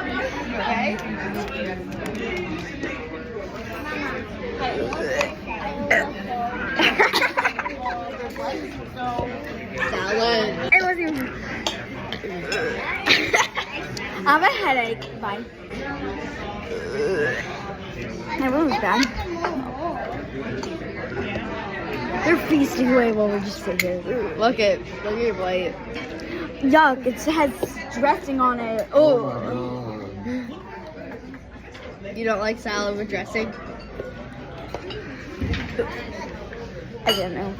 Okay. Salad. It wasn't even. I have a headache. Bye. That one was bad. They're feasting away while we're just sitting here. Look at your plate. Yuck, it has dressing on it. Oh. You don't like salad with dressing? I don't know.